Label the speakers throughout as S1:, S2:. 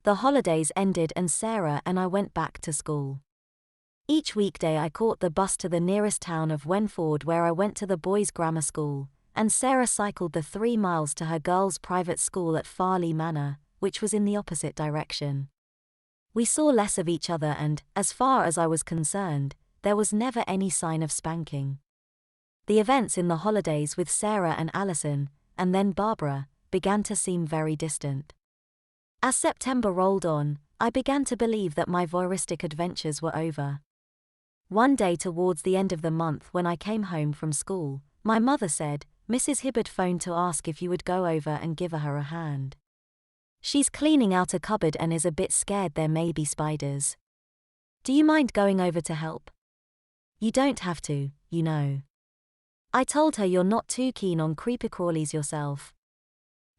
S1: The holidays ended and Sarah and I went back to school. Each weekday I caught the bus to the nearest town of Wenford, where I went to the boys' grammar school, and Sarah cycled the 3 miles to her girls' private school at Farley Manor, which was in the opposite direction. We saw less of each other and, as far as I was concerned, there was never any sign of spanking. The events in the holidays with Sarah and Alison, and then Barbara, began to seem very distant. As September rolled on, I began to believe that my voyeuristic adventures were over. One day towards the end of the month, when I came home from school, my mother said, "Mrs. Hibbard phoned to ask if you would go over and give her a hand. She's cleaning out a cupboard and is a bit scared there may be spiders. Do you mind going over to help? You don't have to, you know." I told her, "You're not too keen on creepy-crawlies yourself."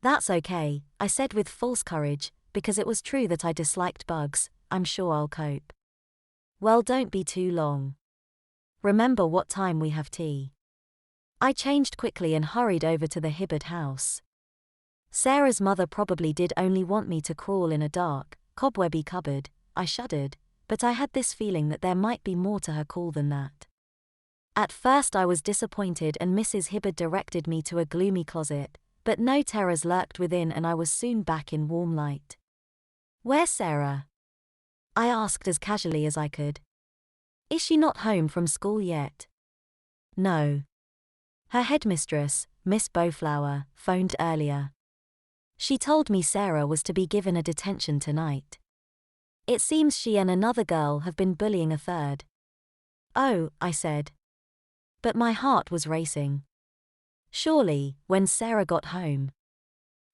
S1: "That's okay," I said with false courage, because it was true that I disliked bugs. "I'm sure I'll cope." "Well, don't be too long. Remember what time we have tea." I changed quickly and hurried over to the Hibbard house. Sarah's mother probably did only want me to crawl in a dark, cobwebby cupboard. I shuddered, but I had this feeling that there might be more to her call than that. At first I was disappointed and Mrs. Hibbard directed me to a gloomy closet, but no terrors lurked within and I was soon back in warm light. "Where's Sarah?" I asked as casually as I could. "Is she not home from school yet?" "No. Her headmistress, Miss Bowflower, phoned earlier. She told me Sarah was to be given a detention tonight. It seems she and another girl have been bullying a third." "Oh," I said. But my heart was racing. Surely, when Sarah got home.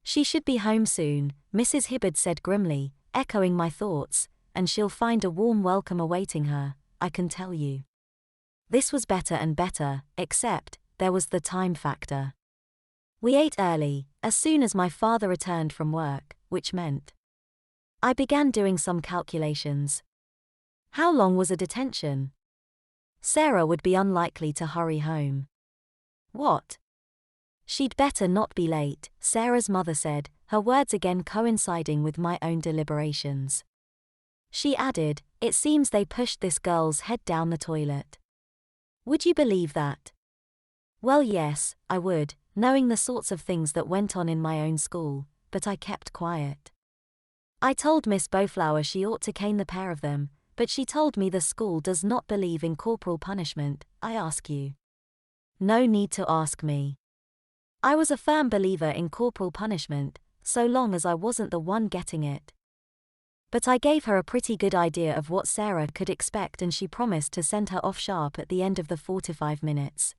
S1: "She should be home soon," Mrs. Hibbard said grimly, echoing my thoughts, "and she'll find a warm welcome awaiting her, I can tell you." This was better and better, except, there was the time factor. We ate early, as soon as my father returned from work, which meant I began doing some calculations. How long was a detention? Sarah would be unlikely to hurry home. What? She'd better not be late, Sarah's mother said, her words again coinciding with my own deliberations. She added, "It seems they pushed this girl's head down the toilet." Would you believe that? Well, yes, I would, knowing the sorts of things that went on in my own school, but I kept quiet. I told Miss Bowflower she ought to cane the pair of them, but she told me the school does not believe in corporal punishment. I ask you. No need to ask me. I was a firm believer in corporal punishment, so long as I wasn't the one getting it. But I gave her a pretty good idea of what Sarah could expect and she promised to send her off sharp at the end of the 45 minutes.